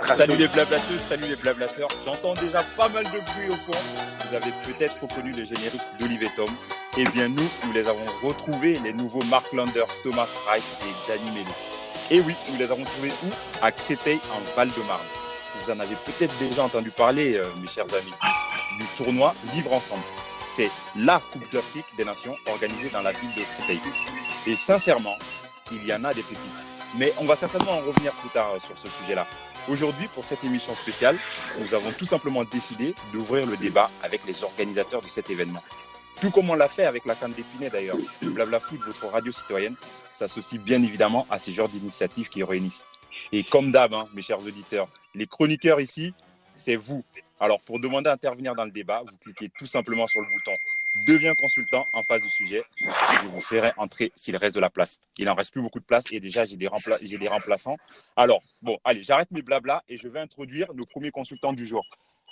Salut les blablateuses, salut les blablateurs. J'entends déjà pas mal de bruit au fond. Vous avez peut-être reconnu le générique d'Olive et Tom. Eh bien nous les avons retrouvés, les nouveaux Mark Landers, Thomas Price et Danny Mello. Et oui, nous les avons trouvés où? À Créteil, en Val-de-Marne. Vous en avez peut-être déjà entendu parler, mes chers amis, du tournoi Vivre Ensemble. C'est la Coupe d'Afrique des Nations organisée dans la ville de Créteil. Et sincèrement, il y en a des pépites. Mais on va certainement en revenir plus tard sur ce sujet-là. Aujourd'hui, pour cette émission spéciale, nous avons tout simplement décidé d'ouvrir le débat avec les organisateurs de cet événement. Tout comme on l'a fait avec la Canne d'Épinay d'ailleurs. Blabla Foot, votre radio citoyenne, s'associe bien évidemment à ces genres d'initiatives qui réunissent. Et comme d'hab, mes chers auditeurs, les chroniqueurs ici, c'est vous. Alors pour demander à intervenir dans le débat, vous cliquez tout simplement sur le bouton « Deviens consultant » en face du sujet. Je vous ferai entrer s'il reste de la place. Il n'en reste plus beaucoup de place et déjà j'ai des remplaçants. Alors, bon, allez, j'arrête mes blablas et je vais introduire nos premiers consultants du jour.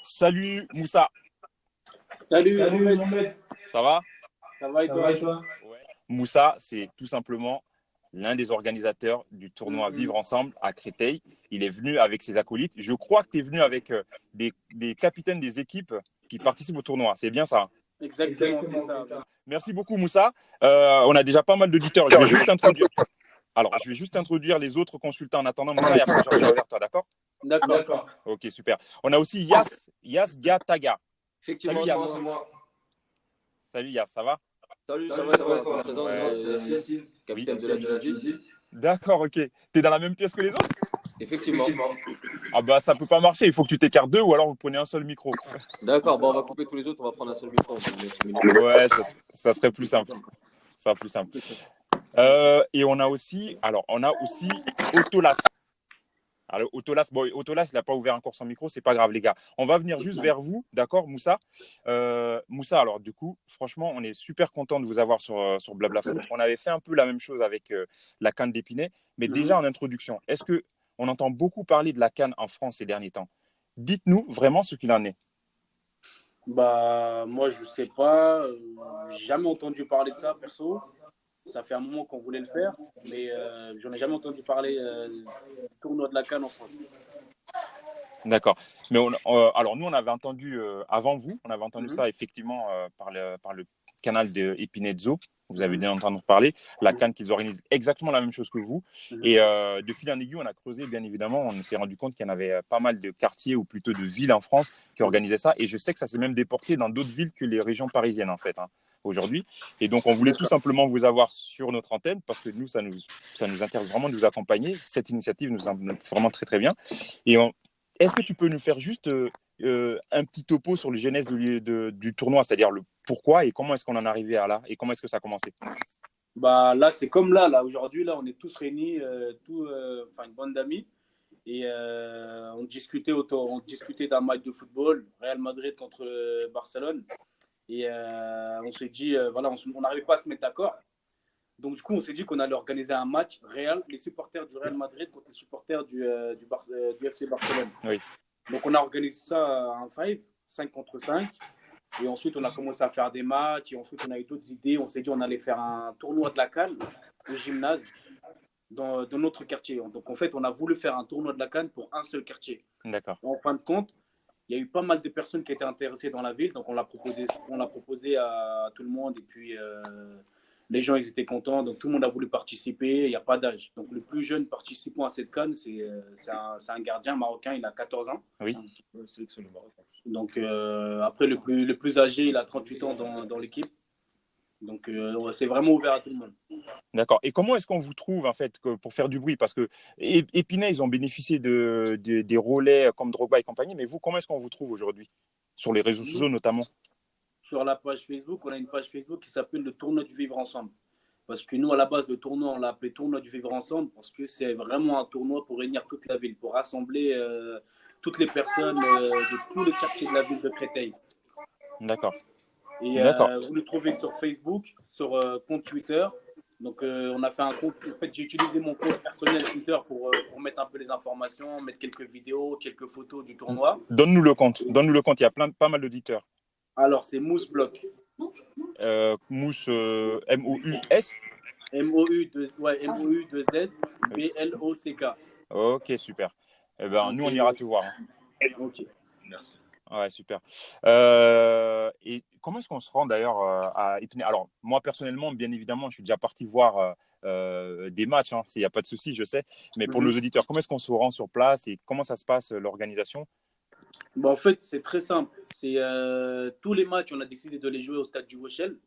Salut Moussa. Salut Mohamed. Ça va? Ça va et toi? Ouais. Moussa, c'est tout simplement l'un des organisateurs du tournoi Vivre Ensemble à Créteil. Il est venu avec ses acolytes. Je crois que tu es venu avec des capitaines des équipes qui participent au tournoi. C'est bien ça? Exactement, c'est ça. Merci beaucoup Moussa. On a déjà pas mal d'auditeurs. Je vais juste introduire les autres consultants en attendant Moussa et après je reviens vers toi, d'accord? D'accord. Ok, super. On a aussi Yas Gataga. Effectivement, c'est moi. Salut Yas, ça va? Salut, ça va. Pour la présence de Yassine, capitaine de la Tunisie. D'accord, ok. T'es dans la même pièce que les autres? Effectivement. Ah bah ça peut pas marcher, il faut que tu t'écartes deux ou alors vous prenez un seul micro. D'accord, bon, on va couper tous les autres, on va prendre un seul micro. Ouais, ça serait plus simple. Ça sera plus simple. Et on a aussi Autolas. Alors Autolas, il n'a pas ouvert encore son micro, c'est pas grave les gars. On va venir juste vers vous, d'accord Moussa? Moussa, alors du coup, franchement, on est super content de vous avoir sur Blabla Foot. On avait fait un peu la même chose avec la Canne d'Épinay, mais déjà en introduction, est-ce que on entend beaucoup parler de la Canne en France ces derniers temps? Dites-nous vraiment ce qu'il en est. Bah moi je sais pas, j'ai jamais entendu parler de ça perso. Ça fait un moment qu'on voulait le faire, mais j'en ai jamais entendu parler du tournoi de la CAN en France. D'accord. Mais alors nous, on avait entendu avant vous, on avait entendu ça effectivement par le canal de Epinezzo. Vous avez bien entendu parler. La CAN qu'ils organisent exactement la même chose que vous. Et de fil en aiguille, on a creusé, bien évidemment. On s'est rendu compte qu'il y en avait pas mal de quartiers ou plutôt de villes en France qui organisaient ça. Et je sais que ça s'est même déporté dans d'autres villes que les régions parisiennes, en fait, aujourd'hui. Et donc, on voulait tout simplement vous avoir sur notre antenne parce que nous, ça nous intéresse vraiment de vous accompagner. Cette initiative nous semble vraiment très, très bien. Et est-ce que tu peux nous faire juste un petit topo sur le genèse du tournoi, c'est-à-dire le pourquoi et comment est-ce qu'on en est arrivé à là et comment est-ce que ça a commencé? Bah là, c'est comme là aujourd'hui, là, on est tous réunis, une bande d'amis, et on discutait d'un match de football, Real Madrid contre Barcelone, et on s'est dit, on n'arrivait pas à se mettre d'accord. Donc du coup, on s'est dit qu'on allait organiser un match réel, les supporters du Real Madrid contre les supporters du FC Barcelone. Oui. Donc on a organisé ça en 5 contre 5. Et ensuite, on a commencé à faire des matchs. Et ensuite, on a eu d'autres idées. On s'est dit qu'on allait faire un tournoi de la CAN au gymnase dans notre quartier. Donc en fait, on a voulu faire un tournoi de la CAN pour un seul quartier. D'accord. En fin de compte, il y a eu pas mal de personnes qui étaient intéressées dans la ville. Donc on l'a proposé à tout le monde. Et puis les gens, ils étaient contents. Donc tout le monde a voulu participer. Il n'y a pas d'âge. Donc le plus jeune participant à cette CAN, c'est un gardien marocain. Il a 14 ans. Oui. Donc après, le plus âgé, il a 38 ans dans l'équipe. Donc c'est vraiment ouvert à tout le monde. D'accord. Et comment est-ce qu'on vous trouve en fait pour faire du bruit? Parce que Épinay, ils ont bénéficié des relais comme Drogba et compagnie. Mais vous, comment est-ce qu'on vous trouve aujourd'hui? Sur les réseaux sociaux notamment? Sur la page Facebook, on a une page Facebook qui s'appelle le Tournoi du Vivre Ensemble. Parce que nous, à la base, le tournoi, on l'a appelé Tournoi du Vivre Ensemble parce que c'est vraiment un tournoi pour réunir toute la ville, pour rassembler toutes les personnes de tous les quartiers de la ville de Créteil. D'accord. Et vous le trouvez sur Facebook, sur compte Twitter. Donc on a fait un compte. En fait, j'ai utilisé mon compte personnel Twitter pour mettre un peu les informations, mettre quelques vidéos, quelques photos du tournoi. Donne-nous le compte. Il y a pas mal d'auditeurs. Alors, c'est Mousse Block. Mousse, M-O-U-S. M-O-U-2-S, B-L-O-C-K. Ok, super. Eh ben, nous, on ira te voir. Hein. Ok. Merci. Ouais, super. Et comment est-ce qu'on se rend d'ailleurs à Épinay? Alors, moi, personnellement, bien évidemment, je suis déjà parti voir des matchs, hein, il n'y a pas de souci, je sais. Mais pour nos auditeurs, comment est-ce qu'on se rend sur place et comment ça se passe, l'organisation? En fait, c'est très simple. C'est tous les matchs, on a décidé de les jouer au stade du Vauchel.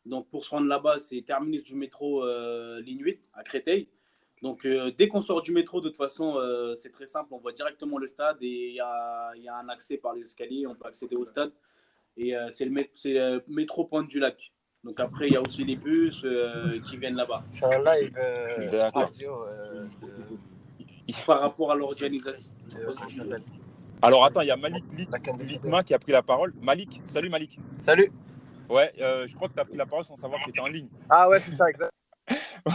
Donc, pour se rendre là-bas, c'est terminus du métro ligne 8 à Créteil. Donc, dès qu'on sort du métro, de toute façon, c'est très simple. On voit directement le stade et il y a un accès par les escaliers. On peut accéder au stade. Et c'est le métro Pointe du Lac. Donc, après, il y a aussi les bus qui viennent là-bas. C'est un live radio par rapport à l'organisation. Alors, attends, il y a Malik Likma qui a pris la parole. Malik, salut Malik. Salut. Ouais, je crois que tu as pris la parole sans savoir que tu étais en ligne. Ah ouais, c'est ça, exact.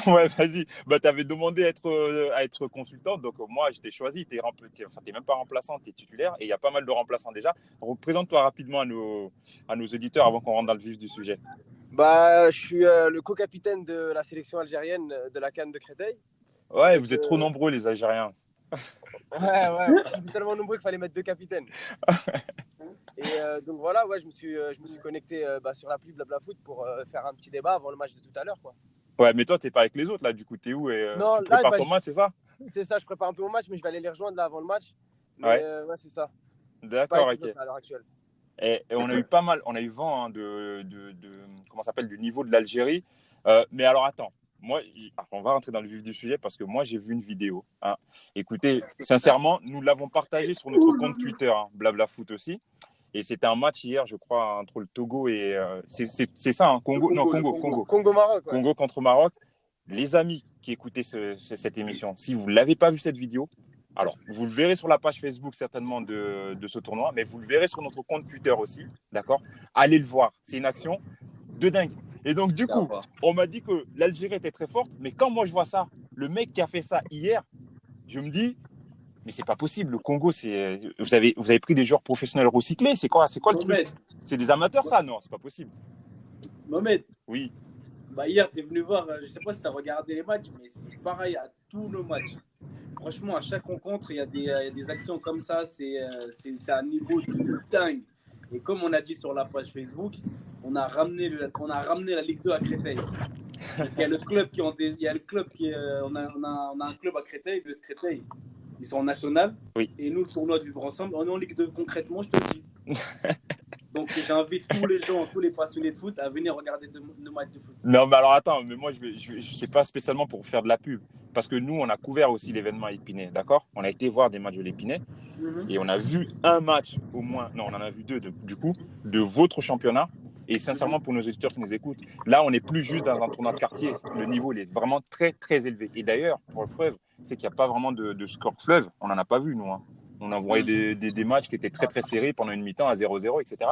Ouais, vas-y. Bah, tu avais demandé à être consultante, donc moi, je t'ai choisi. Tu n'es même pas remplaçant, tu es titulaire et il y a pas mal de remplaçants déjà. Représente-toi rapidement à nos auditeurs avant qu'on rentre dans le vif du sujet. Bah, je suis le co-capitaine de la sélection algérienne de la CAN de Créteil. Ouais, donc, vous êtes trop nombreux, les Algériens. Ouais, on est tellement nombreux qu'il fallait mettre 2 capitaines. Et donc voilà, ouais, je me suis connecté sur l'appli Blablafoot pour faire un petit débat avant le match de tout à l'heure, quoi. Ouais, mais toi, t'es pas avec les autres là, du coup, t'es où non, tu prépares ton match, c'est ça? C'est ça, je prépare un peu mon match, mais je vais aller les rejoindre là avant le match. Mais, ouais, c'est ça. D'accord, ok. À l'heure actuelle. Et on a eu pas mal, on a eu vent hein, comment ça s'appelle, du niveau de l'Algérie. Mais alors attends, moi, on va rentrer dans le vif du sujet parce que moi j'ai vu une vidéo. Hein. Écoutez, sincèrement, nous l'avons partagée sur notre compte Twitter, hein, Blablafoot aussi. Et c'était un match hier, je crois, entre le Togo et c'est ça, hein, Congo. Non, Congo. Congo-Maroc. Ouais. Congo contre Maroc. Les amis qui écoutaient cette émission, si vous ne l'avez pas vu cette vidéo, alors vous le verrez sur la page Facebook certainement de ce tournoi, mais vous le verrez sur notre compte Twitter aussi, d'accord? Allez le voir, c'est une action de dingue. Et donc du coup, on m'a dit que l'Algérie était très forte, mais quand moi je vois ça, le mec qui a fait ça hier, je me dis, mais c'est pas possible. Le Congo, vous avez pris des joueurs professionnels recyclés, c'est quoi le truc? C'est des amateurs ça? Non, c'est pas possible. Mohamed. Oui. Bah hier, tu es venu voir, je sais pas si tu as regardé les matchs, mais c'est pareil à tous nos matchs. Franchement, à chaque rencontre, il y a des actions comme ça, c'est un niveau de dingue. Et comme on a dit sur la page Facebook, on a ramené la Ligue 2 à Créteil. Il y a le club on a un club à Créteil, le Créteil. Ils sont en national. Oui. Et nous, le tournoi de Vivre Ensemble, on est en Ligue 2 concrètement, je te le dis. Donc j'invite tous les gens, tous les passionnés de foot à venir regarder nos matchs de foot. Non, mais alors attends, mais moi je sais pas spécialement pour faire de la pub, parce que nous on a couvert aussi l'événement à Épinay, d'accord? On a été voir des matchs de l'Épinay et on a vu un match au moins, non on en a vu deux du coup, de votre championnat. Et sincèrement pour nos auditeurs qui nous écoutent, là on n'est plus juste dans un tournoi de quartier, le niveau il est vraiment très très élevé. Et d'ailleurs, pour la preuve, c'est qu'il n'y a pas vraiment de score fleuve, on n'en a pas vu nous. Hein. On a envoyé des matchs qui étaient très très serrés pendant une mi-temps à 0-0, etc.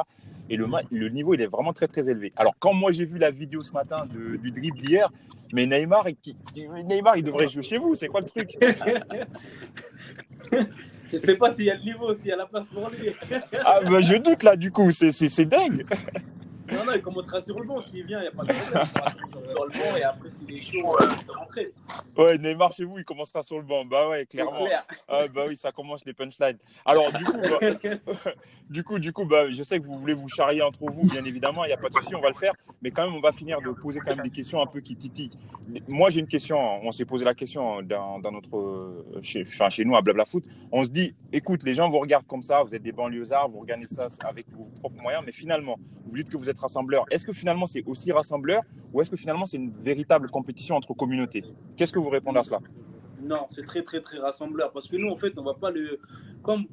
Et le niveau, il est vraiment très très élevé. Alors quand moi j'ai vu la vidéo ce matin du dribble d'hier, mais Neymar, il devrait jouer chez vous, c'est quoi le truc? Je sais pas s'il y a le niveau, s'il y a la place pour lui. Ah bah je doute là du coup, c'est dingue. Non, il commencera sur le banc. S'il vient, il n'y a pas de problème. Il commencera sur le banc et après, s'il est chaud, il peut rentrer. Ouais, Neymar chez vous, il commencera sur le banc. Bah ouais, clairement. Ah bah oui, ça commence les punchlines. Alors du coup, bah, je sais que vous voulez vous charrier entre vous, bien évidemment, il n'y a pas de souci, on va le faire. Mais quand même, on va finir de poser quand même des questions un peu qui titillent. Moi, j'ai une question. On s'est posé la question dans chez nous à Blablafoot. On se dit, écoute, les gens vous regardent comme ça, vous êtes des banlieusards, vous regardez ça avec vos propres moyens, mais finalement, vous dites que vous êtes rassembleur. Est-ce que finalement c'est aussi rassembleur ou est-ce que finalement c'est une véritable compétition entre communautés? Qu'est-ce que vous répondez à cela? Non, c'est très très très rassembleur parce que nous en fait on va pas comme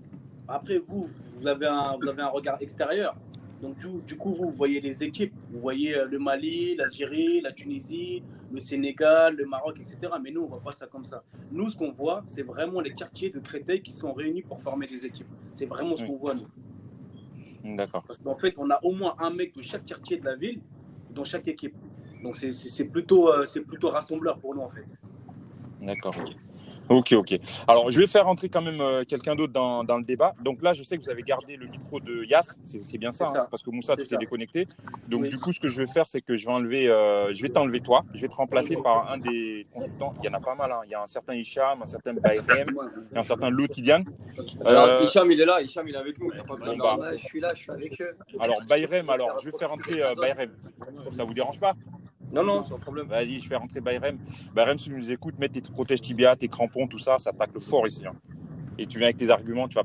après vous avez un regard extérieur. Donc du coup vous voyez les équipes, vous voyez le Mali, l'Algérie, la Tunisie, le Sénégal, le Maroc, etc. Mais nous on voit pas ça comme ça. Nous ce qu'on voit c'est vraiment les quartiers de Créteil qui sont réunis pour former des équipes. C'est vraiment ce qu'on voit nous. D'accord. Parce qu'en fait, on a au moins un mec de chaque quartier de la ville dans chaque équipe. Donc, c'est plutôt rassembleur pour nous, en fait. D'accord, ok. Alors, je vais faire rentrer quand même quelqu'un d'autre dans le débat. Donc là, je sais que vous avez gardé le micro de Yass, c'est bien ça, C'est ça. parce que Moussa C'est s'était ça. déconnecté. Donc Oui. du coup, ce que je vais faire, c'est que je vais t'enlever toi, je vais te remplacer par un des consultants. Il y en a pas mal, hein. Il y a un certain Hicham, un certain Bayrem et un certain Lotidiane. Alors, Hicham, il est là, Hicham, il est avec nous. T'as pas besoin Bon, bah. ouais, je suis là, je suis avec eux. Alors Bayrem, je vais faire rentrer Bayrem. Ça vous dérange pas? Non, sans problème. Vas-y, je fais rentrer Bayrem. Bayrem, si tu nous écoutes, mets tes protèges tibia, tes crampons, tout ça, ça tacle fort ici. Hein. Et tu viens avec tes arguments, tu vas.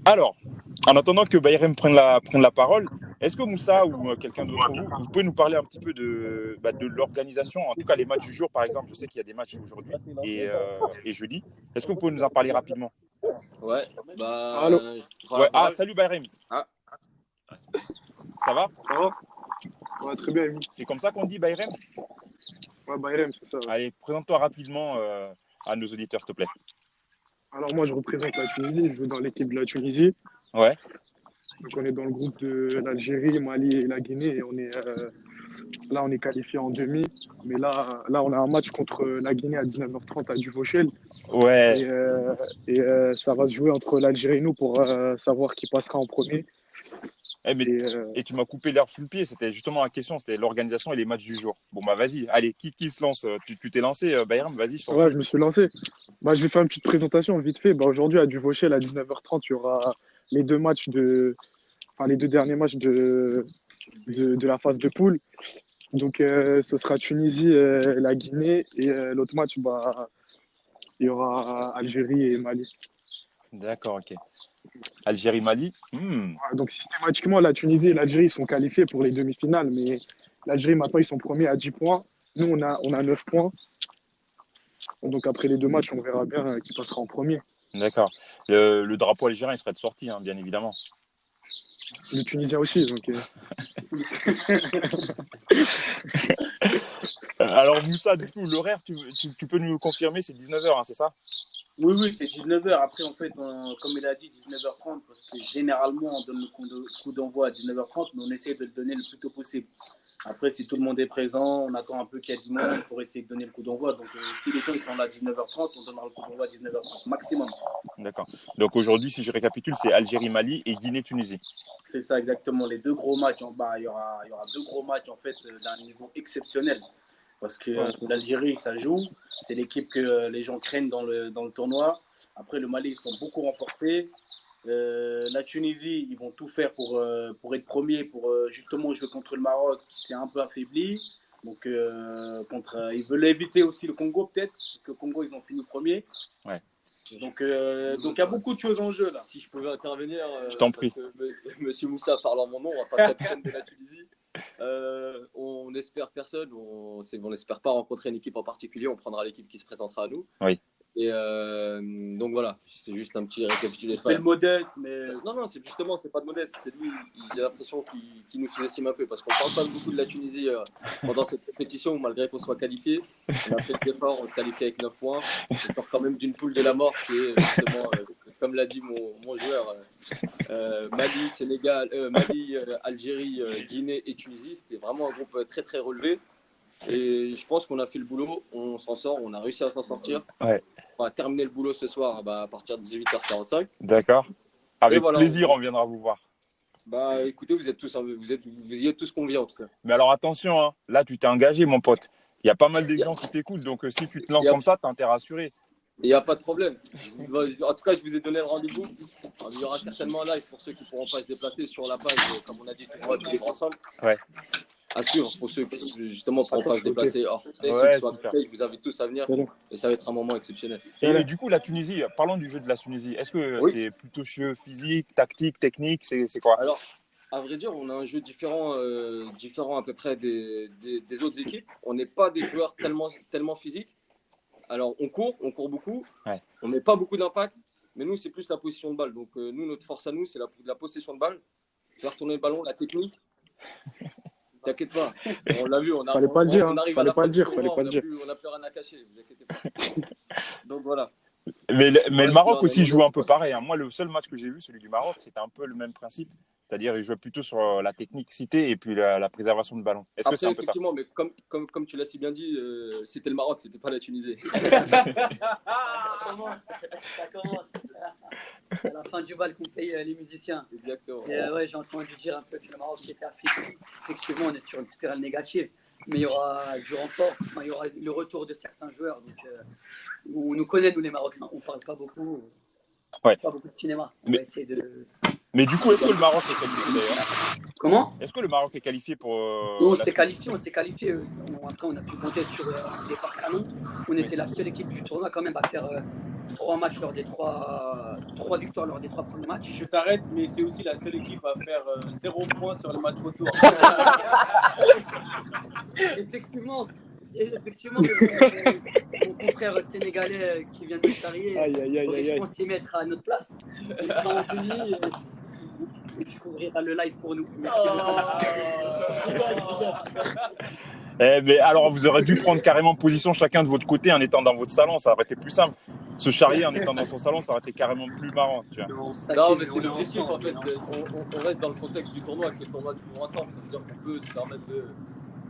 Alors, en attendant que Bayrem prenne la parole, est-ce que Moussa ou quelqu'un d'entre vous pouvez nous parler un petit peu de l'organisation, en tout cas les matchs du jour, par exemple. Je sais qu'il y a des matchs aujourd'hui et jeudi. Est-ce que vous pouvez nous en parler rapidement? Ouais, bah. Allô. Ouais. Ah, salut Bayrem. Ah. Ça va? Ça va? Ouais, très bien, Amy. C'est comme ça qu'on dit Bayrem? Ouais, Bayrem, c'est ça. Ouais. Allez, présente-toi rapidement à nos auditeurs, s'il te plaît. Alors, moi, je représente la Tunisie. Je joue dans l'équipe de la Tunisie. Ouais. Donc, on est dans le groupe de l'Algérie, Mali et la Guinée. Et là, on est qualifié en demi. Mais là, on a un match contre la Guinée à 19h30 à Duvauchel. Ouais. Et ça va se jouer entre l'Algérie et nous pour savoir qui passera en premier. Et tu m'as coupé l'herbe sous le pied, c'était justement la question, c'était l'organisation et les matchs du jour. Bon bah vas-y, allez, qui se lance? Tu t'es lancé, Bayrem, vas-y. Ouais, je me suis lancé. Je vais faire une petite présentation vite fait. Aujourd'hui, à Duvauchel, à 19h30, il y aura les deux derniers matchs de la phase de poule. Donc, ce sera Tunisie, la Guinée. Et l'autre match, il y aura Algérie et Mali. D'accord, ok. Algérie-Mali. Donc, systématiquement, la Tunisie et l'Algérie sont qualifiés pour les demi-finales. Mais l'Algérie, maintenant, ils sont premiers à 10 points. Nous, on a 9 points. Donc, après les deux matchs, on verra bien qui passera en premier. D'accord. Le drapeau algérien, il serait de sortie, hein, bien évidemment. Le Tunisien aussi. Donc, Alors, Moussa, du coup, l'horaire, tu peux nous le confirmer, c'est 19h, hein, c'est ça? Oui, c'est 19h. Après, en fait, comme il a dit, 19h30, parce que généralement, on donne le coup d'envoi à 19h30, mais on essaie de le donner le plus tôt possible. Après, si tout le monde est présent, on attend un peu qu'il y ait du monde pour essayer de donner le coup d'envoi. Donc, si les gens ils sont là à 19h30, on donnera le coup d'envoi à 19h30 maximum. D'accord. Donc aujourd'hui, si je récapitule, c'est Algérie-Mali et Guinée-Tunisie. C'est ça, exactement. Les deux gros matchs, il y aura deux gros matchs en fait d'un niveau exceptionnel. Parce que l'Algérie, ça joue. C'est l'équipe que les gens craignent dans le tournoi. Après, le Mali, ils sont beaucoup renforcés. La Tunisie, ils vont tout faire pour être premiers, pour justement jouer contre le Maroc, qui est un peu affaibli. Donc, ils veulent éviter aussi le Congo, peut-être, parce que le Congo, ils ont fini premier. Ouais. Donc, il y a beaucoup de choses en jeu, là. Si je pouvais intervenir, je t'en prie. Parce que Monsieur Moussa parle en mon nom, en tant que capitaine de la Tunisie. On espère personne, on n'espère pas rencontrer une équipe en particulier, on prendra l'équipe qui se présentera à nous. Oui. Et donc voilà, c'est juste un petit récapitulatif. C'est le modeste, mais. Non, c'est pas de modeste, c'est lui, j'ai l'impression qu'il nous sous-estime un peu parce qu'on parle pas beaucoup de la Tunisie pendant cette compétition, malgré qu'on soit qualifié. On a fait l'effort, on se qualifie avec 9 points. On sort quand même d'une poule de la mort qui est justement, comme l'a dit mon joueur, Mali, Sénégal, Mali, Algérie, Guinée et Tunisie. C'était vraiment un groupe très très relevé. Et je pense qu'on a fait le boulot, on s'en sort, on a réussi à s'en sortir. Ouais. On va terminer le boulot ce soir à partir de 18h45. D'accord. Avec voilà, plaisir, on viendra vous voir. Écoutez, vous y êtes tous conviés en tout cas. Mais alors attention, hein, là tu t'es engagé, mon pote. Il y a pas mal de gens qui t'écoutent, donc si tu te lances comme ça, t'as intérêt à assurer. Il n'y a pas de problème. En tout cas, je vous ai donné le rendez-vous. Il y aura certainement un live pour ceux qui ne pourront pas se déplacer sur la page, comme on a dit, on va vivre ensemble. Ouais. À suivre pour ceux qui justement ne pourront pas se déplacer. Ouais, je vous invite tous à venir et ça va être un moment exceptionnel. Et du coup, la Tunisie, parlons du jeu de la Tunisie. Est-ce que c'est plutôt jeu physique, tactique, technique, c'est quoi? Alors, à vrai dire, on a un jeu différent à peu près des autres équipes. On n'est pas des joueurs tellement physiques. Alors, on court beaucoup. Ouais. On met pas beaucoup d'impact, mais nous, c'est plus la position de balle. Donc, nous, notre force à nous, c'est la possession de balle, faire tourner le ballon, la technique. T'inquiète pas, on l'a vu, on arrive à la fin du tournoi, on n'a plus rien à cacher, vous inquiétez pas. Donc voilà. Mais le Maroc aussi joue un peu pareil. Hein. Moi, le seul match que j'ai vu, celui du Maroc, c'était un peu le même principe. C'est-à-dire, ils jouaient plutôt sur la technicité et puis la préservation de ballon. Est-ce que c'est Après, un peu ça? effectivement, mais comme tu l'as si bien dit, c'était le Maroc, c'était pas la Tunisie. Ça commence. Ça commence. C'est à la fin du bal qu'on paye les musiciens. Exactement. Et ouais, j'ai entendu dire un peu que le Maroc était affaibli. Effectivement, on est sur une spirale négative. Mais il y aura du renfort, enfin, il y aura le retour de certains joueurs. Donc, on nous connaît, nous les Marocains. On ne parle pas beaucoup. Ouais. Pas beaucoup de cinéma. On Mais- va essayer de. Mais du coup, est-ce que le Maroc est qualifié d'ailleurs? Comment? Est-ce que le Maroc est qualifié pour Nous, on la s'est qualifié, Après, on a pu compter sur un départ canon. On était la seule équipe du tournoi quand même à faire 3 matchs lors des 3 victoires lors des 3 premiers matchs. Je t'arrête, mais c'est aussi la seule équipe à faire 0 points sur le match retour. Effectivement, mon confrère sénégalais qui vient de Charrier Aïe, aïe, aïe, aïe, aïe. on s'y mettre à notre place. Il sera en Tunisie et tu couvriras le live pour nous. Merci Mais alors, vous aurez dû prendre carrément position chacun de votre côté en étant dans votre salon, ça aurait été plus simple. Se charrier en étant dans son salon, ça aurait été carrément plus marrant. Tu vois. Non, mais c'est l'objectif en fait. On reste dans le contexte du tournoi, qui est le tournoi du vivre ensemble. Ça veut dire qu'on peut se permettre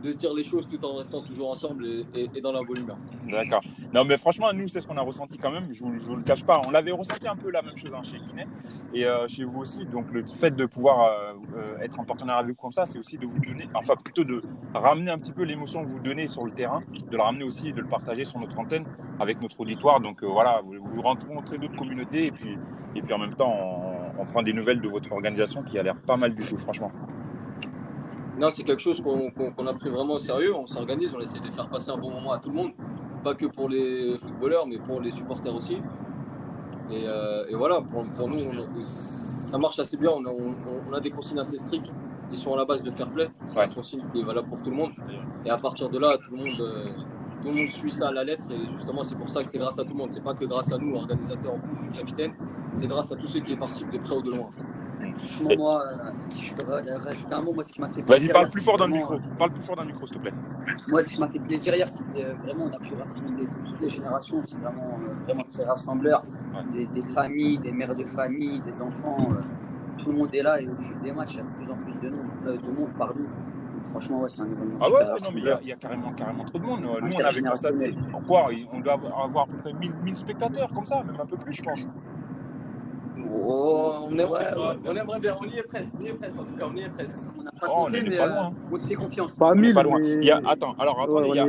de se dire les choses tout en restant toujours ensemble et dans la bonne humeur. D'accord. Non, mais franchement, nous, c'est ce qu'on a ressenti quand même. Je vous le cache pas. On avait ressenti un peu la même chose chez Guinée et chez vous aussi. Donc, le fait de pouvoir être en partenariat avec vous comme ça, c'est aussi de vous donner, enfin, plutôt de ramener un petit peu l'émotion que vous donnez sur le terrain, de la ramener aussi, de le partager sur notre antenne avec notre auditoire. Donc, voilà, vous rencontrez d'autres communautés et puis en même temps, on prend des nouvelles de votre organisation qui a l'air pas mal du tout, franchement. Non, c'est quelque chose qu'on a pris vraiment au sérieux. On s'organise, on essaie de faire passer un bon moment à tout le monde. Pas que pour les footballeurs, mais pour les supporters aussi. Et voilà, pour nous, ça marche assez bien. On a des consignes assez strictes. Ils sont à la base de fair play. C'est une consigne qui est valable pour tout le monde. Et à partir de là, tout le monde suit ça à la lettre. Et justement, c'est pour ça que c'est grâce à tout le monde. C'est pas que grâce à nous, organisateurs, capitaines. C'est grâce à tous ceux qui participent de près ou de loin. Moi, si je peux rajouter un mot, moi, ce qui m'a fait plaisir. Vas-y, parle plus fort dans le micro. Parle plus fort dans le micro, s'il te plaît. Moi, ce qui m'a fait plaisir hier, c'est que vraiment, on a pu rassembler toutes les générations. C'est vraiment très rassembleur. Des familles, des mères de famille, des enfants. Tout le monde est là et au fil des matchs, il y a de plus en plus de monde. Franchement, ouais, c'est un événement. Ah ouais, non, mais il y a carrément trop de monde. Nous, on avait constaté. On doit avoir à peu près 1000 spectateurs, comme ça, même un peu plus, je pense. On aimerait bien, on y est presque en tout cas, on y est presque. On n'a pas compté, mais pas loin. on te fait confiance. Pas 1000, Pas loin. mais... Attendez, il y a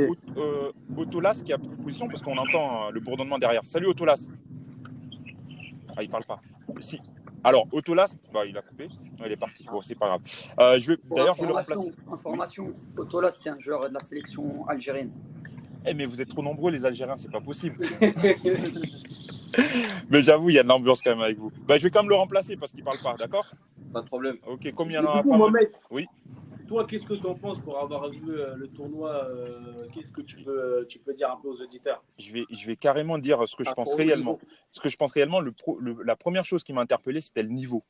Autolas qui a pris position parce qu'on entend le bourdonnement derrière. Salut Autolas. Ah, il parle pas. Si. Alors, Autolas, il a coupé. Il est parti. Bon, c'est pas grave. D'ailleurs, je vais le remplacer. Information, Autolas, c'est un joueur de la sélection algérienne. Mais vous êtes trop nombreux, les Algériens, c'est pas possible. Mais j'avoue, il y a de l'ambiance quand même avec vous. Je vais quand même le remplacer parce qu'il parle pas, d'accord? Pas de problème. Ok, comme il y en aura Du coup, pas mal. Mohamed, Oui. toi, qu'est-ce que tu en penses pour avoir vu le tournoi? Qu'est-ce que tu peux dire un peu aux auditeurs? Je vais carrément dire ce que je pense réellement. Ce que je pense réellement, la première chose qui m'a interpellé, c'était le niveau.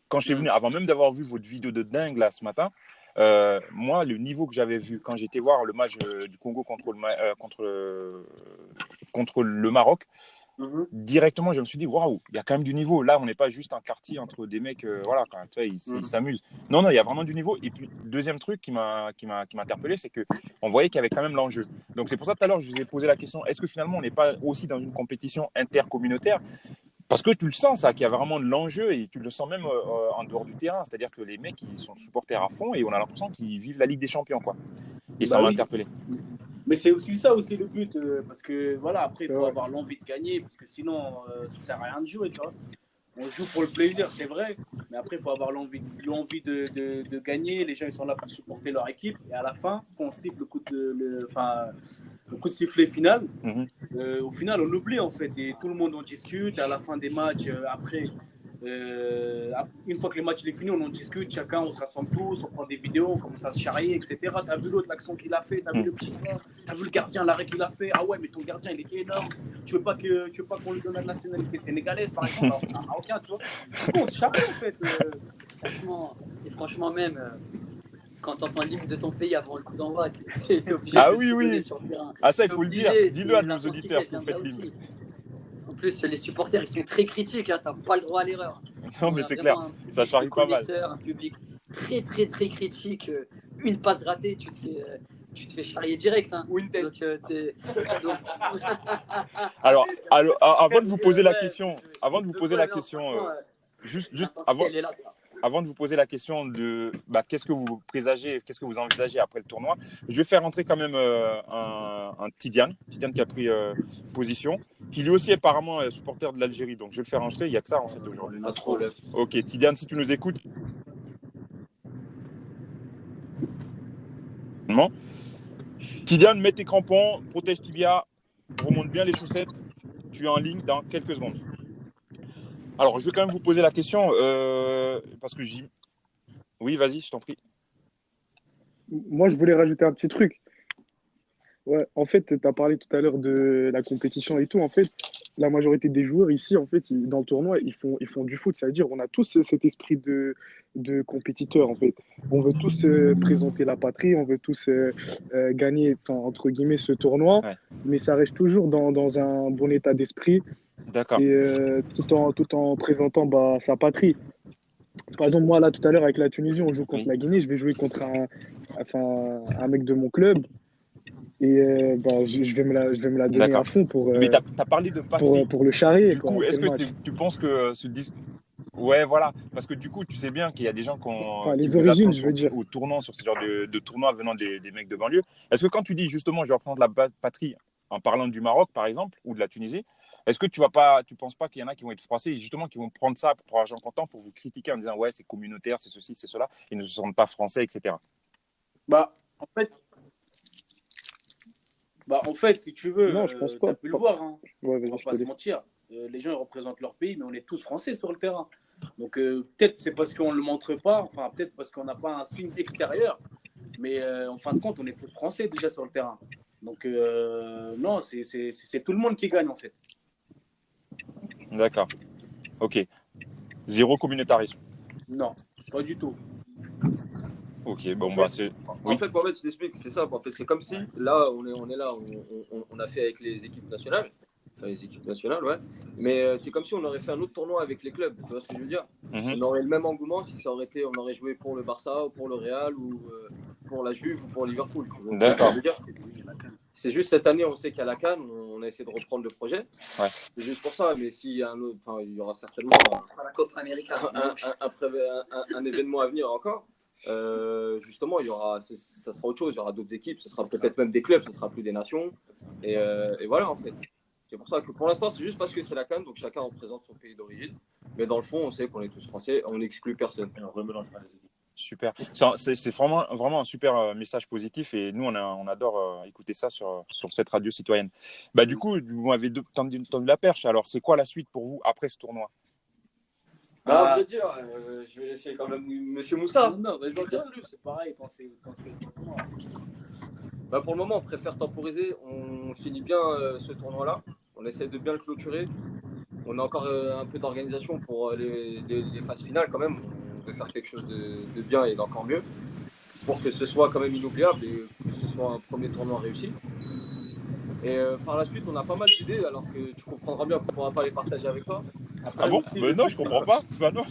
Quand je suis venu, avant même d'avoir vu votre vidéo de dingue là ce matin, moi, le niveau que j'avais vu quand j'étais voir le match du Congo contre le Maroc, directement, je me suis dit, waouh, il y a quand même du niveau. Là, on n'est pas juste un quartier entre des mecs, voilà, quand tu vois, ils s'amusent. Non, il y a vraiment du niveau. Et puis, deuxième truc qui m'a interpellé, c'est qu'on voyait qu'il y avait quand même l'enjeu. Donc, c'est pour ça tout à l'heure, je vous ai posé la question, est-ce que finalement, on n'est pas aussi dans une compétition intercommunautaire? Parce que tu le sens, ça, qu'il y a vraiment de l'enjeu et tu le sens même en dehors du terrain. C'est-à-dire que les mecs, ils sont supporters à fond et on a l'impression qu'ils vivent la Ligue des Champions, quoi. Et ça m'a interpellé. Mais c'est aussi ça aussi le but, parce que voilà, après il faut avoir l'envie de gagner, parce que sinon ça sert à rien de jouer, tu vois. On joue pour le plaisir, c'est vrai, mais après il faut avoir l'envie de gagner. Les gens ils sont là pour supporter leur équipe et à la fin, quand on siffle le coup de sifflet final, au final on oublie en fait et tout le monde en discute. À la fin des matchs, après. Une fois que le match est fini, on en discute, chacun, on se rassemble tous, on prend des vidéos, on commence à se charrier, etc. T'as vu l'autre, l'action qu'il a fait, t'as vu le petit frère, t'as vu le gardien, l'arrêt qu'il a fait. Ah ouais, mais ton gardien, il est énorme. Tu veux pas qu'on lui donne la nationalité sénégalaise, par exemple, un Marocain, tu vois. On se charrie, en fait. Franchement, même. Quand tu entends l'hymne de ton pays avant le coup d'envoi, tu es obligé de sur le terrain. Ah ça, il faut le dire. Dis-le à nos auditeurs que vous faites l'hymne. En plus, les supporters, ils sont très critiques. Tu n'as pas le droit à l'erreur. Non, On mais a c'est clair, vraiment un public ça de charrie pas mal. connaisseurs, un public très, très, très critique. Une passe ratée, tu te fais charrier direct. Hein. Ou une tête. Donc, donc- Alors, avant de vous poser la Ouais, question, ouais. avant de vous Donc, poser ouais, la non, question, franchement, juste l'intensité, avant, elle est là, quoi. avant de vous poser la question de qu'est-ce que vous présagez, qu'est-ce que vous envisagez après le tournoi, je vais faire entrer quand même un Tidiane qui a pris position, qui lui aussi est apparemment supporter de l'Algérie. Donc je vais le faire entrer, il n'y a que ça en fait aujourd'hui. Pas de problème. Ok, Tidiane, si tu nous écoutes. Non. Tidiane, mets tes crampons, protège tibia, remonte bien les chaussettes. Tu es en ligne dans quelques secondes. Alors, je vais quand même vous poser la question parce que j'y. Oui, vas-y, je t'en prie. Moi, je voulais rajouter un petit truc. Ouais, en fait, tu as parlé tout à l'heure de la compétition et tout. En fait, la majorité des joueurs ici, en fait, dans le tournoi, ils font du foot. C'est-à-dire, on a tous cet esprit de compétiteur, en fait. On veut tous présenter la patrie, on veut tous gagner, enfin, entre guillemets, ce tournoi. Ouais. Mais ça reste toujours dans un bon état d'esprit D'accord. et tout en présentant sa patrie. Par exemple, moi, là, tout à l'heure, avec la Tunisie, on joue contre Oui. la Guinée. Je vais jouer contre un mec de mon club. Et je vais me la donner D'accord. à fond pour, Mais tu as parlé de patrie. pour le charrier. Du Quoi, coup, après est-ce le que match. tu penses que ce disque. Ouais, voilà. Parce que du coup, tu sais bien qu'il y a des gens Enfin, qui les vous origines, attendent je veux dire. au tournant, sur ce genre de tournoi venant des mecs de banlieue. Est-ce que quand tu dis justement, je vais reprendre la patrie en parlant du Maroc, par exemple, ou de la Tunisie, est-ce que tu penses pas qu'il y en a qui vont être froissés et justement qui vont prendre ça pour argent comptant pour vous critiquer en disant ouais, c'est communautaire, c'est ceci, c'est cela, ils ne se sentent pas français, etc. Bah, en fait, si tu veux, Non, je pense tu pas. as pu le voir. Hein. Ouais, On vas-y, va je pas te se laisse. mentir. Les gens ils représentent leur pays, mais on est tous français sur le terrain. Donc peut-être c'est parce qu'on ne le montre pas, enfin peut-être parce qu'on n'a pas un signe extérieur, mais en fin de compte, on est tous français déjà sur le terrain. Donc non, c'est tout le monde qui gagne en fait. D'accord. Ok. Zéro communautarisme. Non, pas du tout. Ok, bon, En fait, c'est. En Oui. fait, Mohamed, je t'explique, c'est ça. En fait, c'est comme si là, on est là, on a fait avec les équipes nationales. Enfin, les équipes nationales, ouais. Mais c'est comme si on aurait fait un autre tournoi avec les clubs. Tu vois ce que je veux dire? Mhm. On aurait le même engouement si ça aurait été, on aurait joué pour le Barça ou pour le Real ou pour la Juve ou pour Liverpool. Tu vois D'accord. ce que je veux dire? C'est juste cette année, on sait qu'il y a la CAN, on a essayé de reprendre le projet. Ouais. C'est juste pour ça. Mais s'il y a un autre, enfin, il y aura certainement La Copa América, un événement à venir encore. Justement, ça sera autre chose. Il y aura d'autres équipes, ce sera peut-être même des clubs, ce sera plus des nations. Et voilà, en fait. C'est pour ça que pour l'instant, c'est juste parce que c'est la CAN, donc chacun représente son pays d'origine. Mais dans le fond, on sait qu'on est tous français, on n'exclut personne. Et on remélange pas les équipes. Super. C'est vraiment un super message positif et nous, on adore écouter ça sur cette radio citoyenne. Bah, du coup, vous m'avez tendu la perche. Alors, c'est quoi la suite pour vous après ce tournoi? À vrai dire, je vais laisser quand même Monsieur Moussa. Non, vas-y, dis-le, c'est pareil. Bah, pour le moment, on préfère temporiser. On finit bien ce tournoi-là. On essaie de bien le clôturer. On a encore un peu d'organisation pour les phases finales quand même. On veut faire quelque chose de bien et d'encore mieux pour que ce soit quand même inoubliable et que ce soit un premier tournoi réussi. Et par la suite, on a pas mal d'idées, alors que tu comprendras bien qu'on ne pourra pas les partager avec toi. Après, Ah bon? aussi, Mais non, je comprends pas. Bah, non.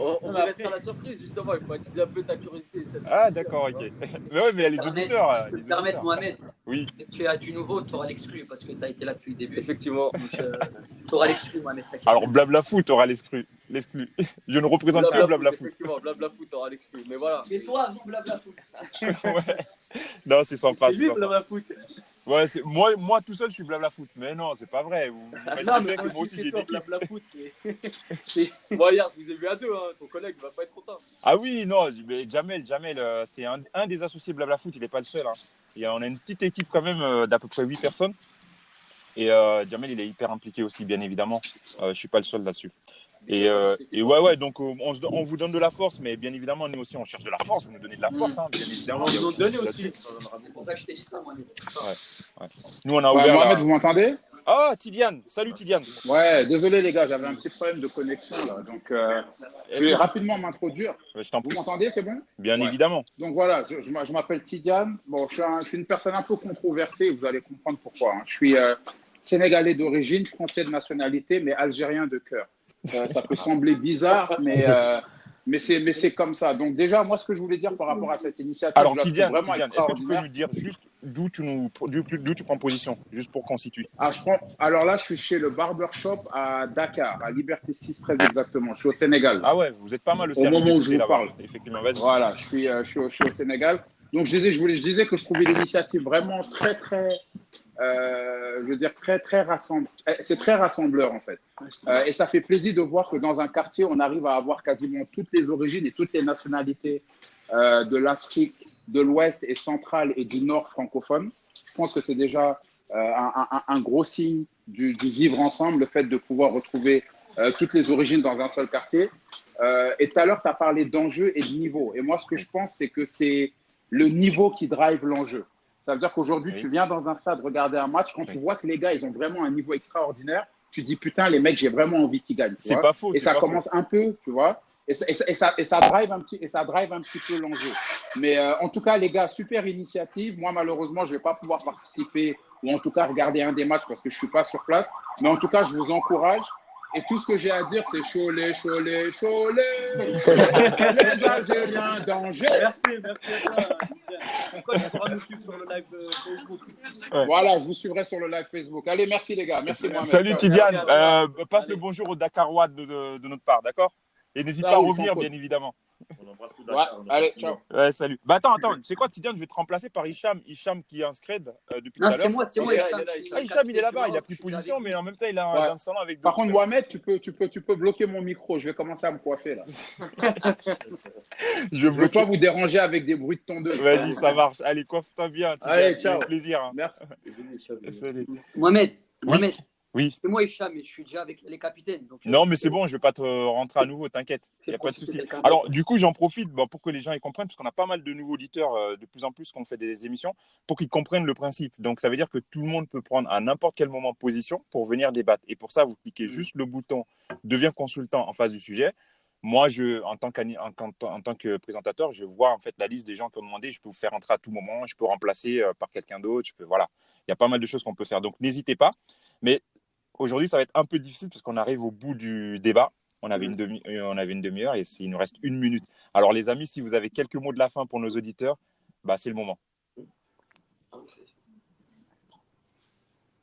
on vous laissera la surprise, justement. Il faut attiser un peu ta curiosité. Ah, d'accord, ok. Mais ouais, mais il y a les auditeurs. Si je peux te permettre, Mohamed, Oui. dès que tu as du nouveau, tu auras l'exclu parce que tu as été là depuis le début. Effectivement. Tu auras l'exclu, Mohamed. t'inquiète. Alors, Blabla Foot aura l'exclu. Je ne représente que Blabla Foot. Effectivement, Blabla Foot aura l'exclu. Mais voilà. Et toi, non, blabla foot. Ouais. Non, c'est sympa. C'est lui, Blabla Foot. Ouais, moi tout seul, je suis Blabla Foot. Mais non, c'est pas vrai. Vous imaginez Non, bien mais que moi aussi, j'ai une équipe. Blabla Foot. Moi, hier, je vous ai vu à deux. Hein. Ton collègue va pas être content. Ah oui, non, mais Jamel, c'est un des associés Blabla Foot, il n'est pas le seul. Hein. On a une petite équipe quand même d'à peu près 8 personnes. Et Jamel, il est hyper impliqué aussi, bien évidemment. Je ne suis pas le seul là-dessus. Et ouais, donc on vous donne de la force, mais bien évidemment, nous aussi, on cherche de la force. Vous nous donnez de la force, hein, bien évidemment. On nous donne aussi. C'est pour ça que je t'ai dit ça, Mohamed. Ouais. Nous, on a ouvert Mohamed, vous m'entendez? Ah, Tidiane. Salut, Tidiane. Ouais, désolé les gars, j'avais un petit problème de connexion là. Donc, je vais rapidement m'introduire. Je t'en Vous prie. m'entendez, c'est bon? Bien Ouais. évidemment. Donc voilà, je m'appelle Tidiane. Bon, je suis une personne un peu controversée, vous allez comprendre pourquoi. Hein. Je suis sénégalais d'origine, français de nationalité, mais algérien de cœur. Ça peut sembler bizarre, mais c'est comme ça. Donc déjà, moi, ce que je voulais dire par rapport à cette initiative, Alors, je la trouve Tidiane, vraiment est-ce que tu peux extraordinaire. nous dire juste d'où tu prends position, juste pour qu'on situe? Alors là, je suis chez le Barbershop à Dakar, à Liberté 6 très exactement. Je suis au Sénégal. Ah ouais, vous êtes pas mal aussi Au à nous moment où je écouter vous là-bas. parle. Effectivement, vas-y. Voilà, je suis au Sénégal. Donc je disais que je trouvais l'initiative vraiment très, très, je veux dire très rassembleur. C'est très rassembleur en fait. Et ça fait plaisir de voir que dans un quartier, on arrive à avoir quasiment toutes les origines et toutes les nationalités de l'Afrique, de l'Ouest et centrale et du Nord francophone. Je pense que c'est déjà un gros signe du vivre ensemble, le fait de pouvoir retrouver toutes les origines dans un seul quartier. Et tout à l'heure, tu as parlé d'enjeu et de niveau. Et moi, ce que je pense, c'est que c'est le niveau qui drive l'enjeu. Ça veut dire qu'aujourd'hui, Oui. tu viens dans un stade regarder un match, quand tu Oui. vois que les gars, ils ont vraiment un niveau extraordinaire, tu te dis, putain, les mecs, j'ai vraiment envie qu'ils gagnent. tu C'est vois. pas faux. Et c'est ça pas faux. commence un peu, tu vois. Et ça drive un petit peu l'enjeu. Mais en tout cas, les gars, super initiative. Moi, malheureusement, je ne vais pas pouvoir participer ou en tout cas regarder un des matchs parce que je ne suis pas sur place. Mais en tout cas, je vous encourage. Et tout ce que j'ai à dire, c'est Cholet, Cholet, Cholet. Les Algériens danger. Merci à toi. Pourquoi tu pourras nous suivre sur le live Facebook? Ouais. Voilà, je vous suivrai sur le live Facebook. Allez, merci les gars. Merci Mohamed. Salut Ciao. Tidiane. Passe le Allez. bonjour au Dakarois de notre part, d'accord? Et n'hésite Ça pas à roule, revenir, sans faute. bien évidemment. Ouais, allez, ciao. Ouais, salut. Bah attends, c'est quoi Tidiane? Je vais te remplacer par Hicham. Hicham qui est inscrit depuis Non, tout à l'heure. c'est moi, Ok. Hicham. Ah, Hicham, il est là-bas, il a pris position, mais en même temps, il est Ouais. dans le salon avec Par d'autres contre, Mohamed, tu peux bloquer mon micro. Je vais commencer à me coiffer là. Je Je ne veux bloque. pas vous déranger avec des bruits de tondeuse. Vas-y, ça marche. Allez, coiffe-toi bien, Tidiane. Allez, ciao. Avec plaisir. Hein. Merci. Salut. Mohamed, Oui. c'est moi Hicham, mais je suis déjà avec les capitaines. Donc, Non, mais c'est bon, je vais pas te rentrer à nouveau, t'inquiète. Il n'y a pas de souci. Alors, du coup, j'en profite pour que les gens y comprennent, parce qu'on a pas mal de nouveaux auditeurs de plus en plus quand on fait des émissions, pour qu'ils comprennent le principe. Donc, ça veut dire que tout le monde peut prendre à n'importe quel moment position pour venir débattre. Et pour ça, vous cliquez juste le bouton « Deviens consultant » en face du sujet. Moi, en tant que présentateur, je vois en fait la liste des gens qui ont demandé. Je peux vous faire entrer à tout moment, je peux remplacer par quelqu'un d'autre. Voilà. Il y a pas mal de choses qu'on peut faire. Donc, n'hésitez pas. Mais aujourd'hui, ça va être un peu difficile parce qu'on arrive au bout du débat. On avait une demi-heure et il nous reste 1 minute. Alors, les amis, si vous avez quelques mots de la fin pour nos auditeurs, c'est le moment.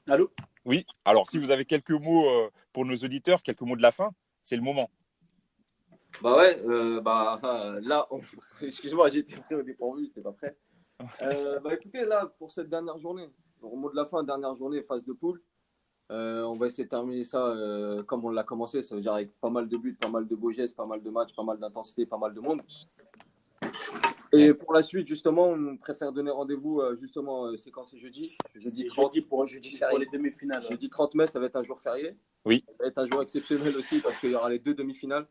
Allô? Oui. Alors, si vous avez quelques mots pour nos auditeurs, quelques mots de la fin, c'est le moment. Bah ouais, là, excuse-moi, j'ai été pris au dépourvu, c'était pas prêt. Écoutez, là, pour cette dernière journée, au mot de la fin, dernière journée, phase de poule, on va essayer de terminer ça comme on l'a commencé, ça veut dire avec pas mal de buts, pas mal de beaux gestes, pas mal de matchs, pas mal d'intensité, pas mal de monde. Et pour la suite, justement, on préfère donner rendez-vous, c'est quand c'est jeudi. Jeudi 30 pour les demi-finales. Jeudi 30 mai, ça va être un jour férié. Oui. Ça va être un jour exceptionnel aussi parce qu'il y aura les 2 demi-finales.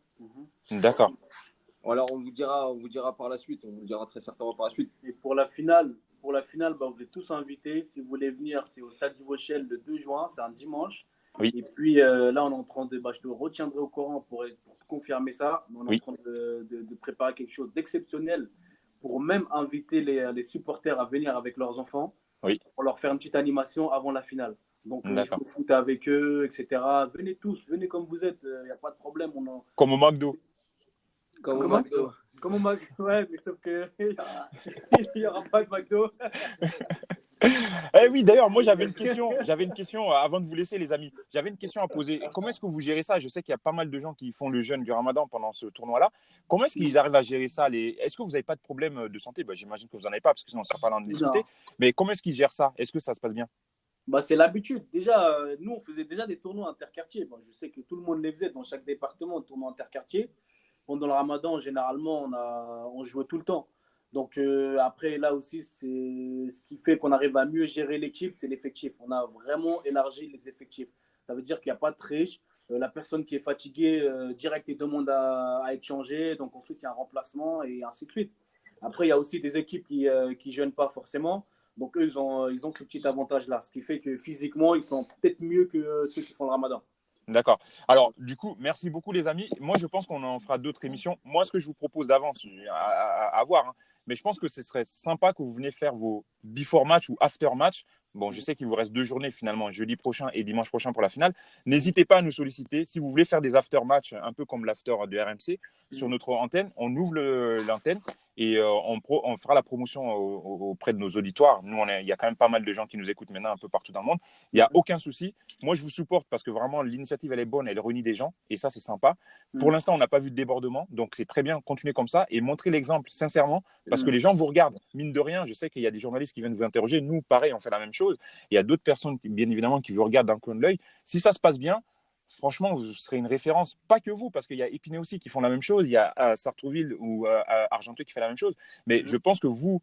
D'accord. Voilà, on vous dira par la suite, on vous le dira très certainement par la suite. Et pour la finale, vous êtes tous invités. Si vous voulez venir, c'est au Stade du Vauchel le 2 juin, c'est un dimanche. Oui. Et puis là, on est en train je te retiendrai au courant pour confirmer ça. On est en train de préparer quelque chose d'exceptionnel pour même inviter les supporters à venir avec leurs enfants. Oui. Pour leur faire une petite animation avant la finale. Donc, je D'accord. peux foot avec eux, etc. Venez tous, venez comme vous êtes, il n'y a pas de problème. Comme au McDo. Comme au McDo. Comme au McDo, ouais, mais sauf qu'il n'y aura pas de McDo. Eh oui, d'ailleurs, moi j'avais une question avant de vous laisser, les amis. J'avais une question à poser. Comment est-ce que vous gérez ça? Je sais qu'il y a pas mal de gens qui font le jeûne du Ramadan pendant ce tournoi-là. Comment est-ce qu'ils arrivent à gérer ça? Est-ce que vous n'avez pas de problème de santé? J'imagine que vous n'en avez pas, parce que sinon on ne sert pas là de discuter. Mais comment est-ce qu'ils gèrent ça? Est-ce que ça se passe bien? C'est l'habitude. Déjà, nous, on faisait déjà des tournois interquartiers. Je sais que tout le monde les faisait dans chaque département, un tournoi interquartier. Pendant le Ramadan, généralement, on jouait tout le temps. Donc après, là aussi, c'est ce qui fait qu'on arrive à mieux gérer l'équipe, c'est l'effectif. On a vraiment élargi les effectifs. Ça veut dire qu'il n'y a pas de triche. La personne qui est fatiguée, direct, il demande à être changée. Donc ensuite, il y a un remplacement et ainsi de suite. Après, il y a aussi des équipes qui ne jeûnent pas forcément. Donc eux, ils ont ce petit avantage-là. Ce qui fait que physiquement, ils sont peut-être mieux que ceux qui font le Ramadan. D'accord. Alors, du coup, merci beaucoup, les amis. Moi, je pense qu'on en fera d'autres émissions. Moi, ce que je vous propose d'avance, à voir, mais je pense que ce serait sympa que vous veniez faire vos before match ou after match Bon, je sais qu'il vous reste 2 journées finalement, jeudi prochain et dimanche prochain pour la finale. N'hésitez pas à nous solliciter. Si vous voulez faire des after-match, un peu comme l'after de RMC, sur notre antenne, on ouvre l'antenne et on fera la promotion auprès de nos auditoires. Nous, il y a quand même pas mal de gens qui nous écoutent maintenant un peu partout dans le monde. Il n'y a aucun souci. Moi, je vous supporte parce que vraiment, l'initiative, elle est bonne, elle réunit des gens et ça, c'est sympa. Pour l'instant, on n'a pas vu de débordement, donc c'est très bien. Continuez comme ça et montrez l'exemple sincèrement parce que les gens vous regardent. Mine de rien, je sais qu'il y a des journalistes qui viennent vous interroger. Nous, pareil, on fait la même chose. Il y a d'autres personnes, bien évidemment, qui vous regardent d'un coin de l'œil. Si ça se passe bien, franchement, vous serez une référence. Pas que vous, parce qu'il y a Épinay aussi qui font la même chose. Il y a Sartrouville ou Argenteuil qui fait la même chose. Mais je pense que vous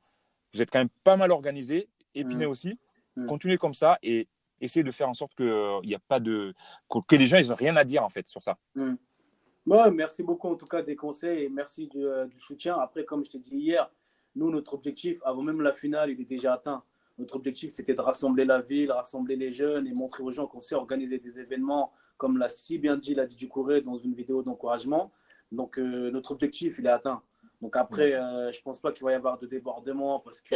êtes quand même pas mal organisé. Épinay aussi. Continuez comme ça et essayez de faire en sorte que les gens, ils n'ont rien à dire, en fait, sur ça. Ouais, merci beaucoup, en tout cas, des conseils et merci du soutien. Après, comme je t'ai dit hier, nous, notre objectif, avant même la finale, il est déjà atteint. Notre objectif, c'était de rassembler la ville, rassembler les jeunes et montrer aux gens qu'on sait organiser des événements, comme l'a si bien dit Ladi Doucouré dans une vidéo d'encouragement. Donc, notre objectif, il est atteint. Donc après, je ne pense pas qu'il va y avoir de débordement parce que,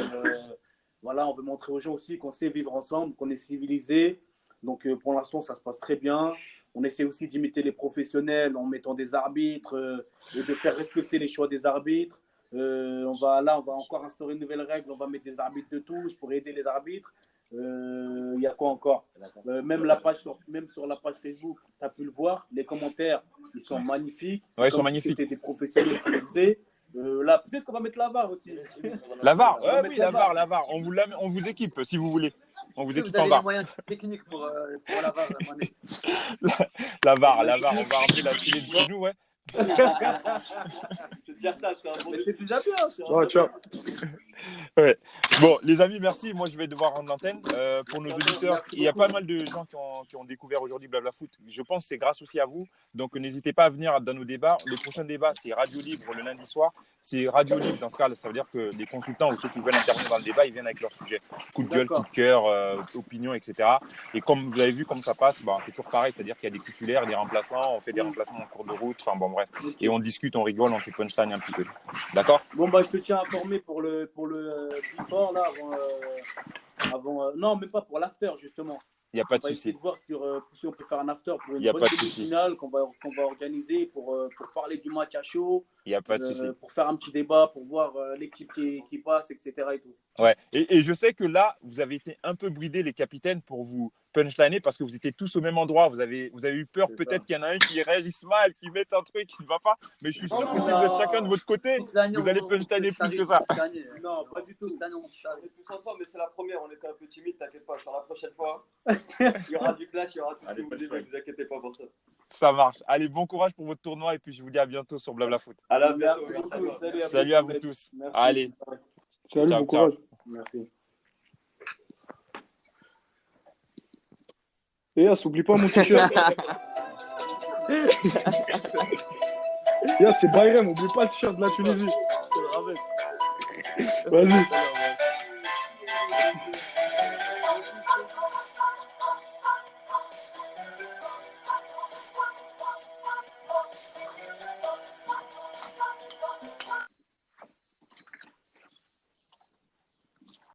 voilà, on veut montrer aux gens aussi qu'on sait vivre ensemble, qu'on est civilisés. Donc, pour l'instant, ça se passe très bien. On essaie aussi d'imiter les professionnels en mettant des arbitres et de faire respecter les choix des arbitres. On va encore instaurer une nouvelle règle. On va mettre des arbitres de touche pour aider les arbitres. Il y a quoi encore même sur la page Facebook, tu as pu le voir. Les commentaires, ils sont magnifiques. Ouais, ils sont magnifiques. C'était des professionnels qui le faisaient. Là, peut-être qu'on va mettre la VAR aussi. La VAR, oui, la VAR. On vous équipe si vous voulez. On vous équipe en VAR. Vous avez les moyens techniques pour la VAR. La VAR, on va ramener la télé de chez nous, ouais. C'est bien ça, c'est plus à bien. Ouais, ciao. Ouais. Bon, les amis, merci. Moi, je vais devoir rendre l'antenne. Pour nos auditeurs, il y a pas mal de gens qui ont découvert aujourd'hui Blabla Foot. Je pense que c'est grâce aussi à vous. Donc, n'hésitez pas à venir dans nos débats. Le prochain débat, c'est Radio Libre le lundi soir. C'est Radio Libre dans ce cas, ça veut dire que les consultants ou ceux qui veulent intervenir dans le débat, ils viennent avec leur sujet. Coup de gueule, coup de cœur, opinion, etc. Et comme vous avez vu comment ça passe, c'est toujours pareil. C'est-à-dire qu'il y a des titulaires, des remplaçants. On fait des remplacements en cours de route. Enfin, bon, bref. Et on discute, on rigole, on se punchline un petit peu. D'accord ? Bon, je te tiens informé pour le before, là, avant non, même pas pour l'after, justement. Il n'y a pas de On va souci. essayer de voir si on peut faire un after pour une Y a bonne pas de souci. demi-finale qu'on va organiser pour parler du match à chaud. Il n'y a pas de souci. Pour faire un petit débat, pour voir l'équipe qui passe, etc. Et tout. Ouais. Et je sais que là, vous avez été un peu bridés, les capitaines, pour vous punchliner parce que vous étiez tous au même endroit. Vous avez eu peur peut-être qu'il y en a un qui réagisse mal, qui mette un truc qui ne va pas. Mais je suis sûr que si vous êtes chacun de votre côté, vous allez punchliner plus que ça. Non, pas du tout. On est tous ensemble, mais c'est la première. On était un peu timide, t'inquiète pas. Sur la prochaine fois, il y aura du clash, il y aura tout ce que vous aimez. Ne vous inquiétez pas pour ça. Ça marche. Allez, bon courage pour votre tournoi et puis je vous dis à bientôt sur Blabla Foot. À la bientôt. Salut à vous tous. Merci. Allez. Salut, Ciao, bon courage. Merci. Et s'oublie pas mon t-shirt. C'est Bayram, oublie pas le t-shirt de la Tunisie. Vas-y.